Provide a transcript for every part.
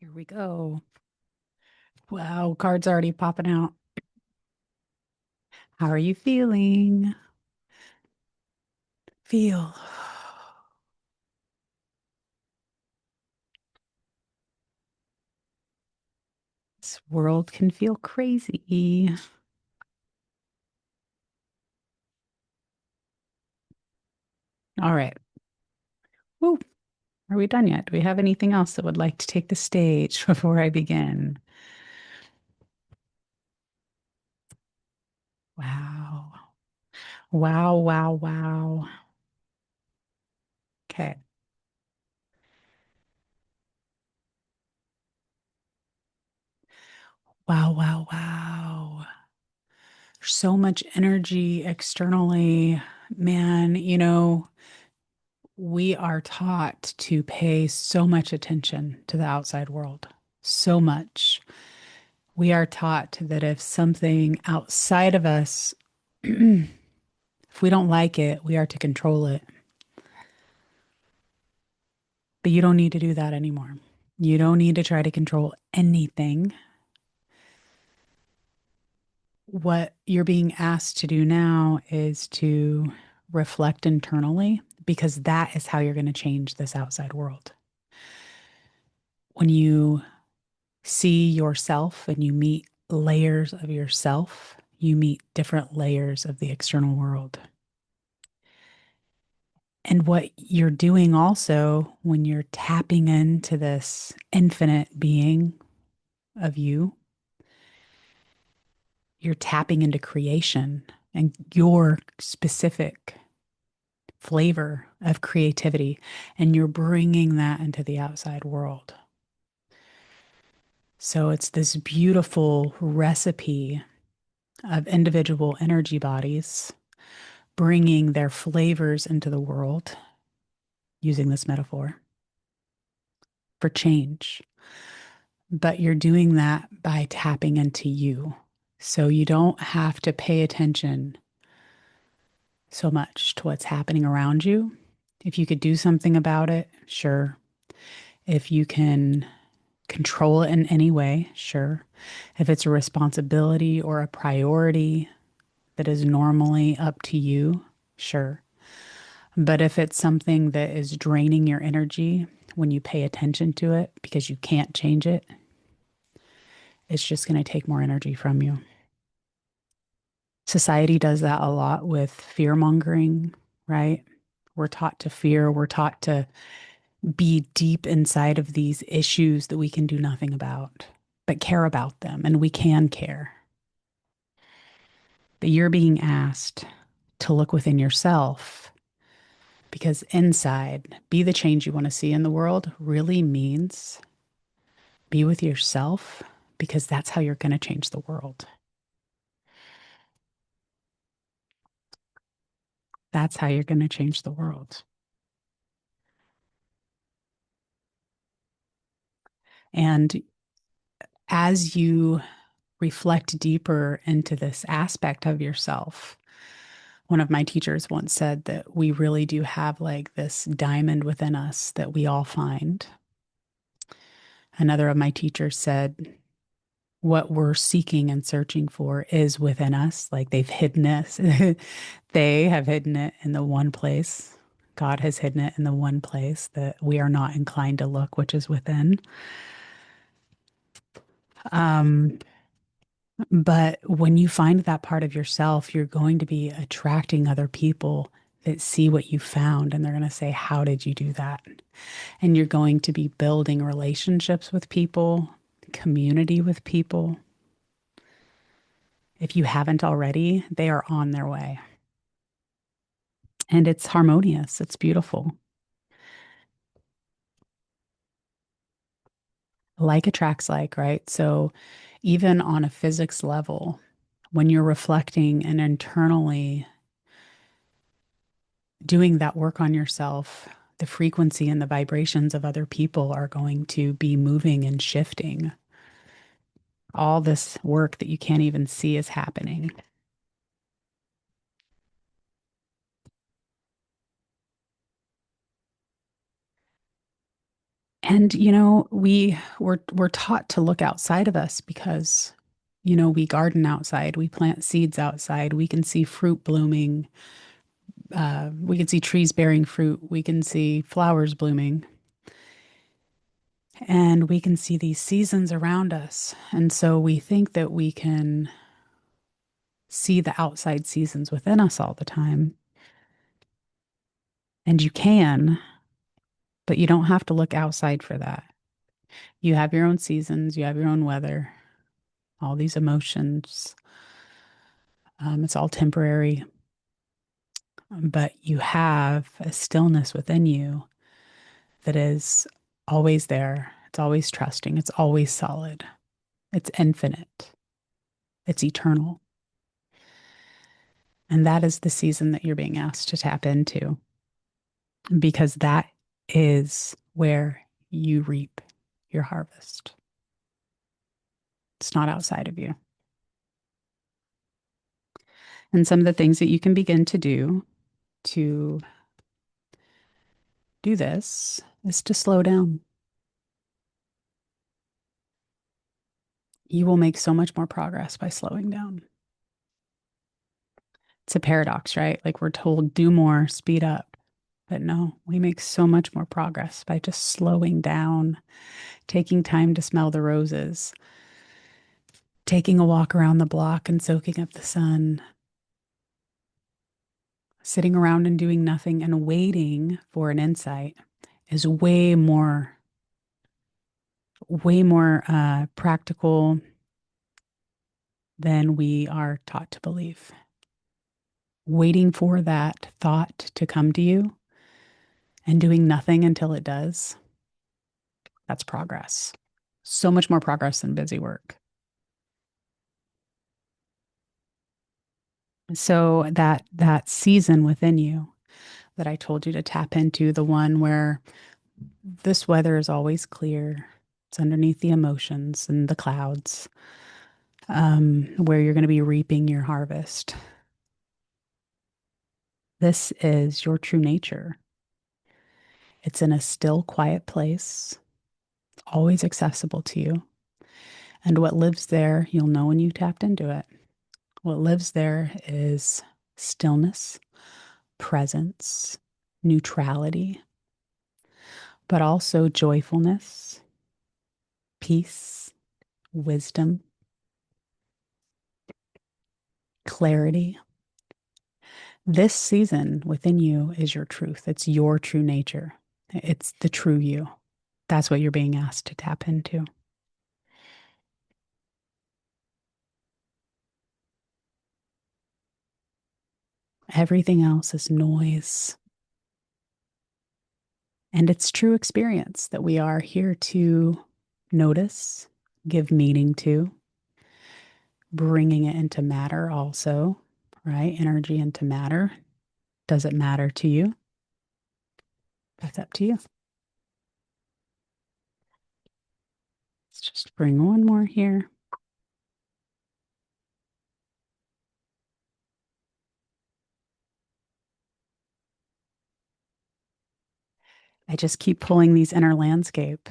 Here we go. Wow, cards already popping out. How are you feeling? Feel. This world can feel crazy. All right. Woo. Are we done yet? Do we have anything else that would like to take the stage before I begin? Wow. Wow, wow, wow. Okay. Wow, wow, wow. So much energy externally. Man, we are taught to pay so much attention to the outside world. So much. We are taught that if something outside of us, if we don't like it, we are to control it. But you don't need to do that anymore. You don't need to try to control anything. What you're being asked to do now is to reflect internally because that is how you're going to change this outside world. When you see yourself and you meet layers of yourself, you meet different layers of the external world. And what you're doing also when you're tapping into this infinite being of you, you're tapping into creation and your specific flavor of creativity, and you're bringing that into the outside world. So it's this beautiful recipe of individual energy bodies bringing their flavors into the world, using this metaphor, for change. But you're doing that by tapping into you. So you don't have to pay attention so much to what's happening around you. If you could do something about it, sure. If you can control it in any way, sure. If it's a responsibility or a priority that is normally up to you, sure. But if it's something that is draining your energy when you pay attention to it because you can't change it, it's just going to take more energy from you. Society does that a lot with fear mongering, right? We're taught to fear, we're taught to be deep inside of these issues that we can do nothing about, but care about them, and we can care. But you're being asked to look within yourself because inside, be the change you want to see in the world really means be with yourself because that's how you're going to change the world. That's how you're going to change the world. And as you reflect deeper into this aspect of yourself, one of my teachers once said that we really do have like this diamond within us that we all find. Another of my teachers said, what we're seeking and searching for is within us. Like they've hidden it. They have hidden it in the one place. God has hidden it in the one place that we are not inclined to look, which is within. Um, but when you find that part of yourself, you're going to be attracting other people that see what you found and they're going to say, how did you do that? And you're going to be building relationships with people, community with people. If you haven't already, they are on their way. And it's harmonious, it's beautiful. Like attracts like, right? So, even on a physics level, when you're reflecting and internally doing that work on yourself, the frequency and the vibrations of other people are going to be moving and shifting. All this work that you can't even see is happening. And we're taught to look outside of us because we garden outside, we plant seeds outside, we can see fruit blooming, we can see trees bearing fruit, we can see flowers blooming, and we can see these seasons around us. And so we think that we can see the outside seasons within us all the time. And you can, but you don't have to look outside for that. You have your own seasons, you have your own weather, all these emotions. It's all temporary, but you have a stillness within you that is always there. It's always trusting. It's always solid. It's infinite. It's eternal. And that is the season that you're being asked to tap into because that is where you reap your harvest. It's not outside of you. And some of the things that you can begin to do this is to slow down. You will make so much more progress by slowing down. It's a paradox, right? Like we're told, do more, speed up. But no, we make so much more progress by just slowing down, taking time to smell the roses, taking a walk around the block and soaking up the sun, sitting around and doing nothing and waiting for an insight is way more practical than we are taught to believe. Waiting for that thought to come to you and doing nothing until it does, that's progress. So much more progress than busy work. So that season within you that I told you to tap into, the one where this weather is always clear, it's underneath the emotions and the clouds, where you're going to be reaping your harvest. This is your true nature. It's in a still, quiet place, always accessible to you. And what lives there, you'll know when you tapped into it. What lives there is stillness, presence, neutrality, but also joyfulness, peace, wisdom, clarity. This season within you is your truth. It's your true nature. It's the true you. That's what you're being asked to tap into. Everything else is noise. And it's true experience that we are here to notice, give meaning to, bringing it into matter also, right? Energy into matter. Does it matter to you? That's up to you. Let's just bring one more here. I just keep pulling these inner landscape.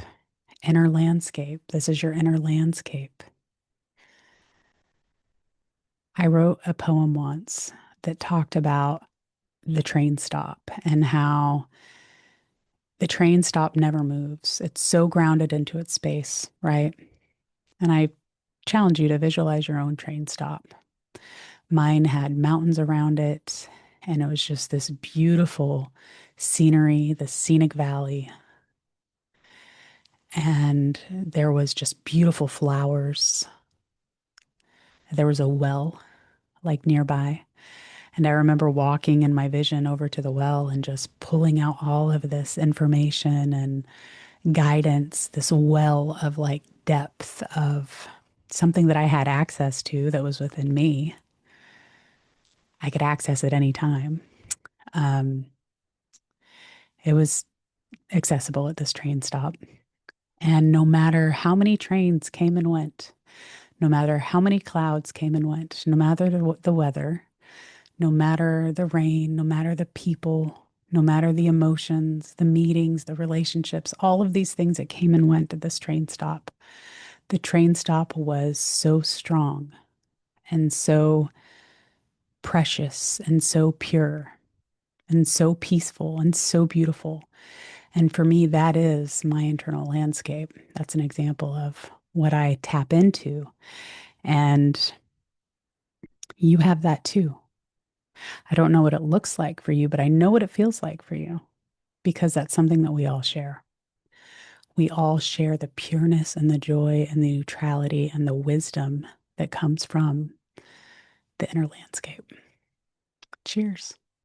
Inner landscape. This is your inner landscape. I wrote a poem once that talked about the train stop and how the train stop never moves. It's so grounded into its space, right? And I challenge you to visualize your own train stop. Mine had mountains around it, and it was just this beautiful scenery, the scenic valley. And there was just beautiful flowers. There was a well like nearby. And I remember walking in my vision over to the well and just pulling out all of this information and guidance, this well of like depth of something that I had access to that was within me. I could access at any time. Um, it was accessible at this train stop. And no matter how many trains came and went, no matter how many clouds came and went, no matter the weather, no matter the rain, no matter the people, No matter the emotions, the meetings, the relationships, all of these things that came and went at this train stop, the train stop was so strong and so precious and so pure and so peaceful and so beautiful. And for me, that is my internal landscape. That's an example of what I tap into. And you have that too. I don't know what it looks like for you, but I know what it feels like for you because that's something that we all share. We all share the pureness and the joy and the neutrality and the wisdom that comes from the inner landscape. Cheers.